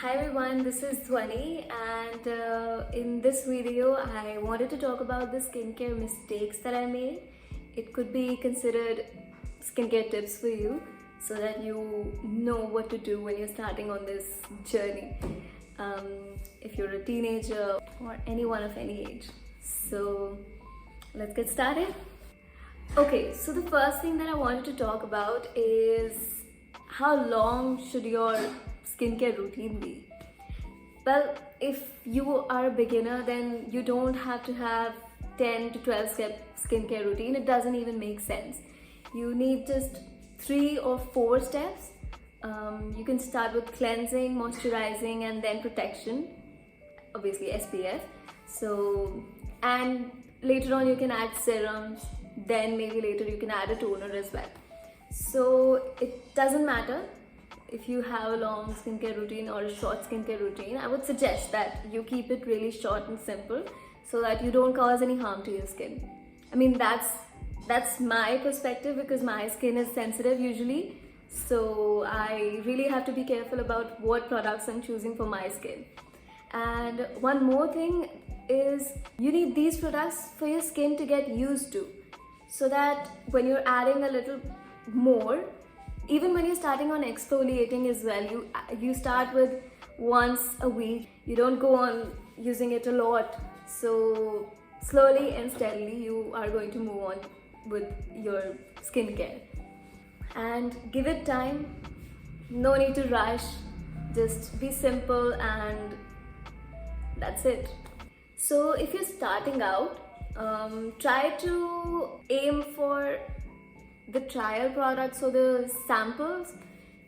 Hi everyone, this is Dhwani, and in this video I wanted to talk about the skincare mistakes that I made. It could be considered skincare tips for you so that you know what to do when you're starting on this journey. If you're a teenager or anyone of any age. So let's get started. Okay, so the first thing that I wanted to talk about is how long should your skincare routine be? Well, if you are a beginner, then you don't have to have 10 to 12 step skincare routine. It doesn't even make sense. You need just 3 or 4 steps. You can start with cleansing, moisturizing, and then protection, obviously SPF. So, and later on you can add serums, then maybe later you can add a toner as well. So it doesn't matter if you have a long skincare routine or a short skincare routine. I would suggest that you keep it really short and simple so that you don't cause any harm to your skin. I mean, that's my perspective because my skin is sensitive usually. So I really have to be careful about what products I'm choosing for my skin. And one more thing is you need these products for your skin to get used to, so that when you're adding a little more, even when you're starting on exfoliating as well, you start with once a week. You don't go on using it a lot. So slowly and steadily you are going to move on with your skincare. And give it time. No need to rush. Just be simple and that's it. So if you're starting out, try to aim for the trial products or the samples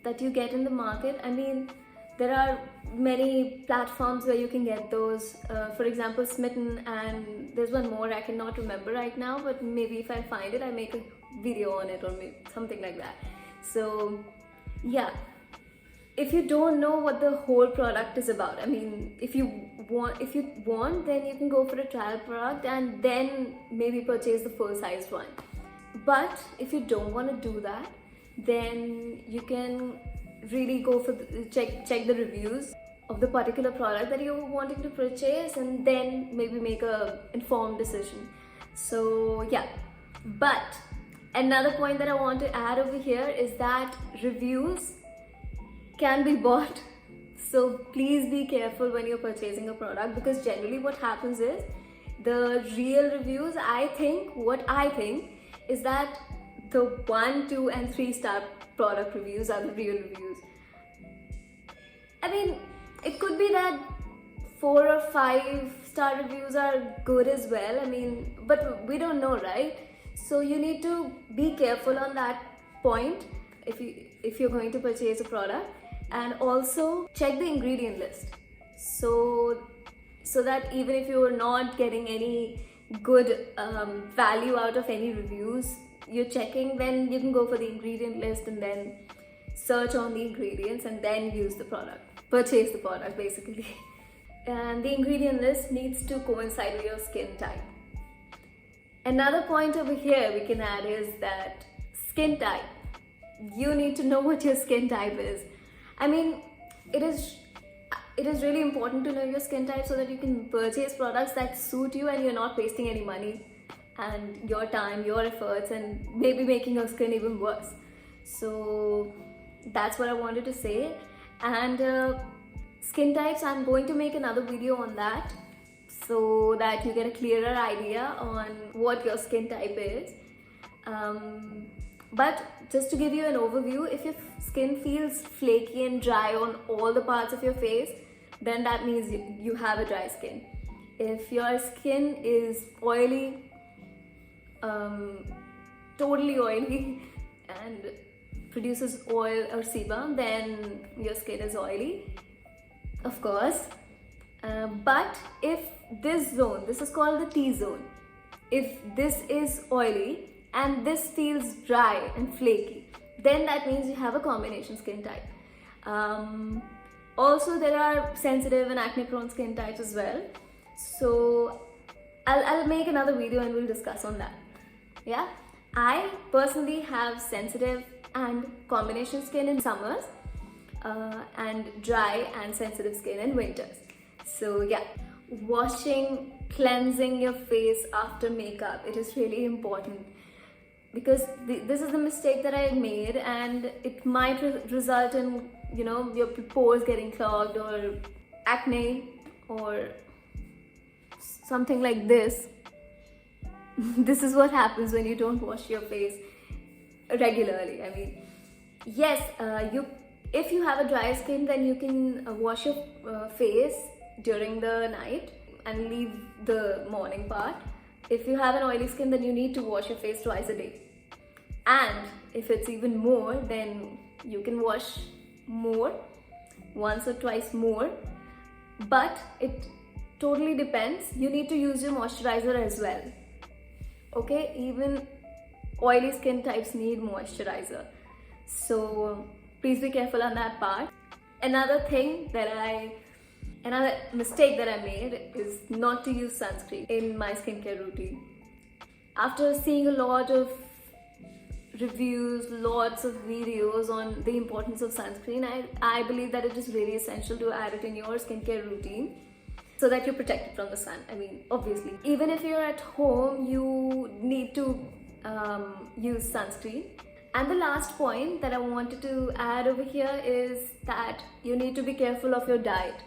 that you get in the market. I mean, there are many platforms where you can get those. For example, Smitten, and there's one more I cannot remember right now, but maybe if I find it, I make a video on it or maybe something like that. So yeah, if you don't know what the whole product is about, I mean, if you want, then you can go for a trial product and then maybe purchase the full-sized one. But if you don't want to do that, then you can really go for check the reviews of the particular product that you're wanting to purchase and then maybe make a informed decision. So yeah, but another point that I want to add over here is that reviews can be bought. So please be careful when you're purchasing a product, because generally what happens is the real reviews, what I think is that the 1, 2 and 3 star product reviews are the real reviews. I mean, it could be that 4 or 5 star reviews are good as well. I mean, but we don't know, right? So you need to be careful on that point if you're going to purchase a product, and also check the ingredient list. So that even if you're not getting any good value out of any reviews you're checking, then you can go for the ingredient list and then search on the ingredients and then purchase the product basically. And the ingredient list needs to coincide with your skin type. Another point over here we can add is that skin type. You need to know what your skin type is. I mean, it is really important to know your skin type so that you can purchase products that suit you and you're not wasting any money and your time, your efforts, and maybe making your skin even worse. So that's what I wanted to say. And skin types, I'm going to make another video on that so that you get a clearer idea on what your skin type is. But just to give you an overview, if your skin feels flaky and dry on all the parts of your face, then that means you have a dry skin. If your skin is oily, totally oily and produces oil or sebum, then your skin is oily, of course. But if this zone, this is called the T-zone, if this is oily and this feels dry and flaky, then that means you have a combination skin type. Also, there are sensitive and acne prone skin types as well. So I'll make another video and we'll discuss on that. Yeah, I personally have sensitive and combination skin in summers, and dry and sensitive skin in winters. So yeah, washing, cleansing your face after makeup, it is really important, because this is the mistake that I made, and it might result in, you know, your pores getting clogged or acne or something like this. This is what happens when you don't wash your face regularly. I mean, yes, if you have a dry skin, then you can wash your face during the night and leave the morning part. If you have an oily skin, then you need to wash your face twice a day. And if it's even more, then you can wash more, once or twice more. But it totally depends. You need to use your moisturizer as well. Okay, even oily skin types need moisturizer. So please be careful on that part. Another mistake that I made is not to use sunscreen in my skincare routine. After seeing a lot of reviews, lots of videos on the importance of sunscreen, I believe that it is really essential to add it in your skincare routine so that you're protected from the sun. I mean, obviously, even if you're at home, you need to use sunscreen. And the last point that I wanted to add over here is that you need to be careful of your diet.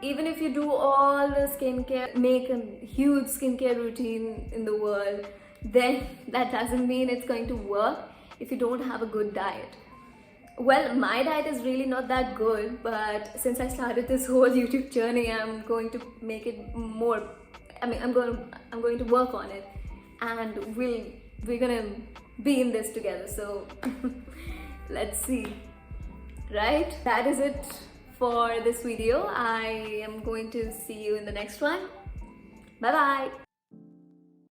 Even if you do all the skincare, make a huge skincare routine in the world, then that doesn't mean it's going to work if you don't have a good diet. Well, my diet is really not that good, but since I started this whole YouTube journey, I'm going to make it more. I mean, I'm going to work on it, and we're gonna be in this together. So let's see, right? That is it for this video. I am going to see you in the next one. Bye bye.